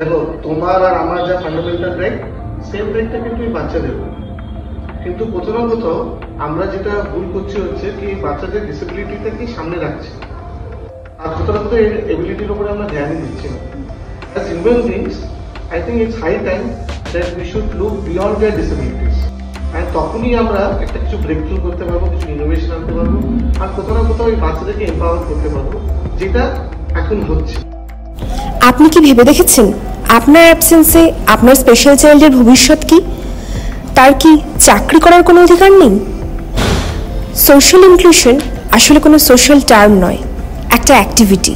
দেখো, তোমার আর আমার যা ফান্ডামেন্টাল রাইট, সেম রাইটটা কিন্তু এই বাচ্চাদের। কিন্তু কোথাও না কোথাও আমরা যেটা ভুল করছি হচ্ছে কি বাচ্চাদের ডিসেবিলিটিটাকে সামনে রাখছি, আর কোথাও না কোথাও এবিলিটির উপরে আমরা ধ্যানই দিচ্ছি না। As human beings, I think it's high time that we should look beyond their disabilities. And তখনই আমরা একটা কিছু ব্রেক থ্রু করতে পারবো, কিছু ইনোভেশন আনতে পারবো, আর কোথাও না কোথাও এই বাচ্চাদেরকে এম্পাওয়ার করতে পারবো, যেটা এখন হচ্ছে। আপনি কি ভেবে দেখেছেন আপনার অ্যাবসেন্সে আপনার স্পেশাল চাইল্ডের ভবিষ্যৎ কি? তার কি চাকরি করার কোনো অধিকার নেই? সোশ্যাল ইনক্লুশন আসলে কোনো সোশ্যাল টার্ম নয়, একটা অ্যাক্টিভিটি,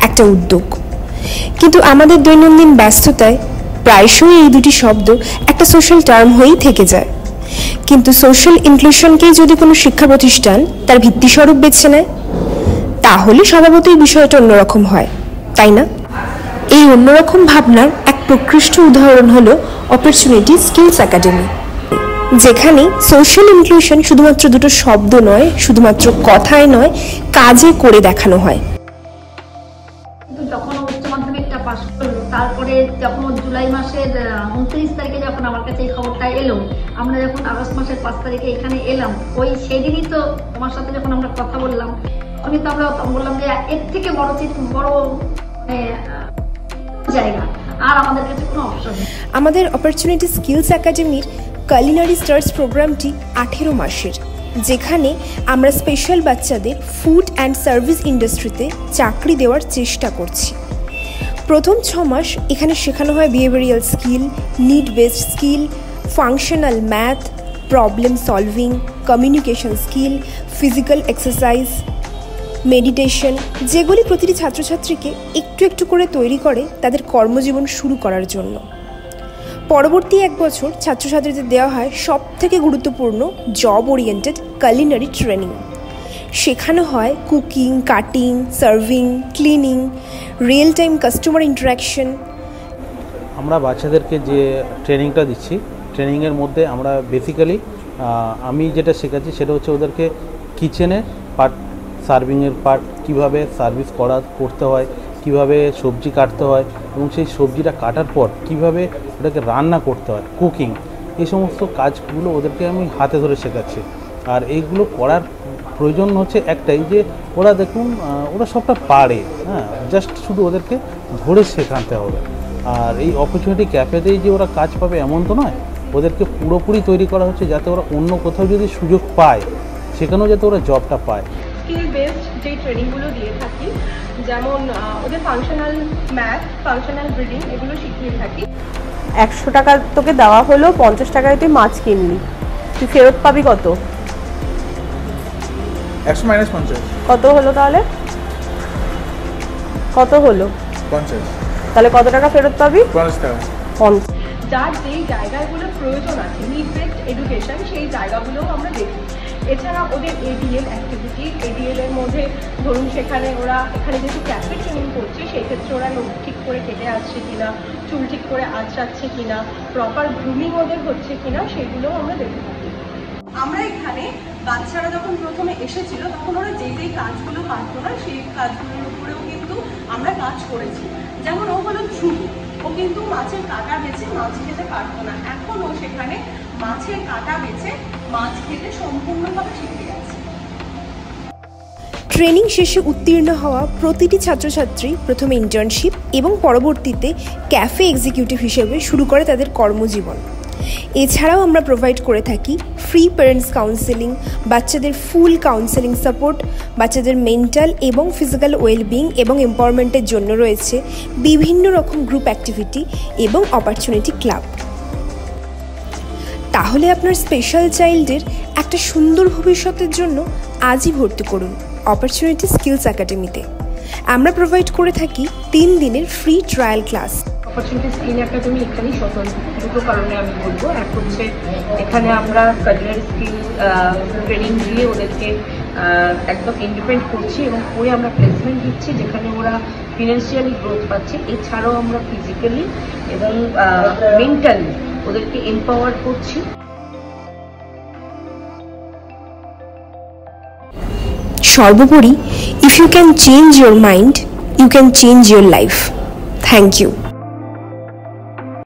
একটা উদ্যোগ। কিন্তু আমাদের দৈনন্দিন ব্যস্ততায় প্রায়শই এই দুটি শব্দ একটা সোশ্যাল টার্ম হয়েই থেকে যায়। কিন্তু সোশ্যাল ইনক্লুশনকেই যদি কোনো শিক্ষা প্রতিষ্ঠান তার ভিত্তিস্বরূপ বেছে নেয়, তাহলে স্বভাবতই বিষয়টা অন্যরকম হয়, তাই না? এই অন্যরকম ভাবনার এক প্রকৃষ্ট উদাহরণ হলো অপরচুনিটি স্কিলস একাডেমি, যেখানে সোশ্যাল ইনক্লুশন শুধুমাত্র দুটো শব্দ নয়, শুধুমাত্র কথায় নয়, কাজে করে দেখানো হয়। যখন উচ্চ মাধ্যমিকটা পাশ করলো, তারপরে যখন জুলাই মাসের 29 তারিখে যখন আমার কাছে এই খবরটা এলো, আমরা যখন আগস্ট মাসের 5 তারিখে এখানে এলাম, ওই সেদিনই তো তোমার সাথে যখন আমরা কথা বললাম, তখনই তো আমরা বললাম যে এর থেকে বড় জায়গা আর আমাদের কাছে কোনো অপশন নেই। আমাদের অপরচুনিটি স্কিলস একাডেমির কুলিনারি স্টার্স প্রোগ্রামটি 18 মাসের, যেখানে আমরা স্পেশাল বাচ্চাদের ফুড অ্যান্ড সার্ভিস ইন্ডাস্ট্রিতে চাকরি দেওয়ার চেষ্টা করছি। প্রথম 6 মাস এখানে শেখানো হয় behavioural skill, need based skill, functional math, problem solving, communication skill, physical exercise, meditation, যেগুলি প্রতিটি ছাত্রছাত্রীকে একটু একটু করে তৈরি করে তাদের কর্মজীবন শুরু করার জন্য। পরবর্তী 1 বছর ছাত্রছাত্রীদের দেওয়া হয় সবথেকে গুরুত্বপূর্ণ জব ওরিয়েন্টেড কুলিনারি ট্রেনিং। শেখানো হয় cooking, cutting, serving, cleaning, real time customer interaction. আমরা বাচ্চাদেরকে যে ট্রেনিংটা দিচ্ছি, ট্রেনিংয়ের মধ্যে আমরা বেসিক্যালি আমি যেটা শেখাচ্ছি সেটা হচ্ছে ওদেরকে কিচেনের পার্ট, সার্ভিংয়ের পার্ট, কীভাবে সার্ভিস করতে হয়, কিভাবে সবজি কাটতে হয়, এবং সেই সবজিটা কাটার পর কিভাবে ওটাকে রান্না করতে হয়, কুকিং, এই সমস্ত কাজগুলো ওদেরকে আমি হাতে ধরে শেখাচ্ছি। আর এইগুলো করার প্রয়োজন হচ্ছে একটাই, যে ওরা দেখুন ওরা সবটা পারে, হ্যাঁ, জাস্ট শুধু ওদেরকে ধরে শেখাতে হবে। আর এই অপরচুনিটি ক্যাফেতেই যে ওরা কাজ পাবে এমন তো নয়, ওদেরকে পুরোপুরি তৈরি করা হচ্ছে যাতে ওরা অন্য কোথাও যদি সুযোগ পায় সেখানেও যাতে ওরা জবটা পায়। স্কিল বেসড যে ট্রেনিংগুলো দিয়ে থাকি, যেমন ওদের ফাংশনাল ম্যাথ, ফাংশনাল রিডিং, এগুলো শিখিয়ে থাকি। 100 টাকা তোকে দেওয়া হলো, 50 টাকায় তুই মাছ কিনলি, তুই ফেরত পাবি কত? 100 - 50 কত হলো তাহলে? কত হলো? 50। তাহলে কত টাকা ফেরত পাবি? 50 টাকা। যার যেই জায়গাগুলো প্রয়োজন আছে নিড বেসড এডুকেশন, সেই জায়গাগুলোও আমরা দেখি। এছাড়া ওদের এডিএল অ্যাক্টিভিটি, এডিএল এর মধ্যে ধরুন সেখানে ওরা এখানে যেহেতু ক্যাফে ট্রেনিং করছে, সেক্ষেত্রে ওরা নখ ঠিক করে কেটে আসছে কিনা, চুল ঠিক করে আঁচড়াচ্ছে কিনা, প্রপার গ্রুমিং ওদের হচ্ছে কিনা, সেগুলোও আমরা দেখে থাকি। আমরা এখানে বাচ্চারা যখন প্রথমে এসেছিল তখন ওরা যেই কাজগুলো পারতো না, সেই কাজগুলোর উপরেও কিন্তু আমরা কাজ করেছি। যেমন ও হলো ঝুড়ি, ও কিন্তু মাছের কাঁটা বেছে মাছ খেতে পারতো না, এখন ও সেখানে মাছের কাঁটা বেছে মাছ খেতে সম্পূর্ণভাবে শিখে গেছে। ট্রেনিং শেষে উত্তীর্ণ হওয়া প্রতিটি ছাত্রছাত্রী প্রথমে ইন্টার্নশিপ এবং পরবর্তীতে ক্যাফে এক্সিকিউটিভ হিসেবে শুরু করে তাদের কর্মজীবন। এছাড়াও আমরা প্রোভাইড করে থাকি ফ্রি প্যারেন্টস কাউন্সেলিং, বাচ্চাদের ফুল কাউন্সেলিং সাপোর্ট, বাচ্চাদের মেন্টাল এবং ফিজিক্যাল ওয়েলবিং এবং এম্পাওয়ারমেন্টের জন্য রয়েছে বিভিন্ন রকম গ্রুপ অ্যাক্টিভিটি এবং অপরচুনিটি ক্লাব। তাহলে আপনার স্পেশাল চাইল্ডের একটা সুন্দর ভবিষ্যতের জন্য আজই ভর্তি করুন অপরচুনিটি স্কিলস একাডেমিতে। আমরা প্রোভাইড করে থাকি 3 দিনের free trial class. Opportunity skill academy এখানেই স্বতন্ত্র, দুটো কারণে আমি বলবো। এক হচ্ছে এখানে আমরা কুলিনারি স্কিল ট্রেনিং দিয়ে ওদেরকে একদম ইন্ডিপেন্ডেন্ট করছি এবং করে আমরা প্লেসমেন্ট দিচ্ছি, যেখানে ওরা ফিনান্সিয়ালি গ্রোথ পাচ্ছে। এছাড়াও আমরা ফিজিক্যালি এবং মেন্টালি ওদেরকে এম্পাওয়ার করছি। সর্বোপরি, if you can change your mind, you can change your life. Thank you.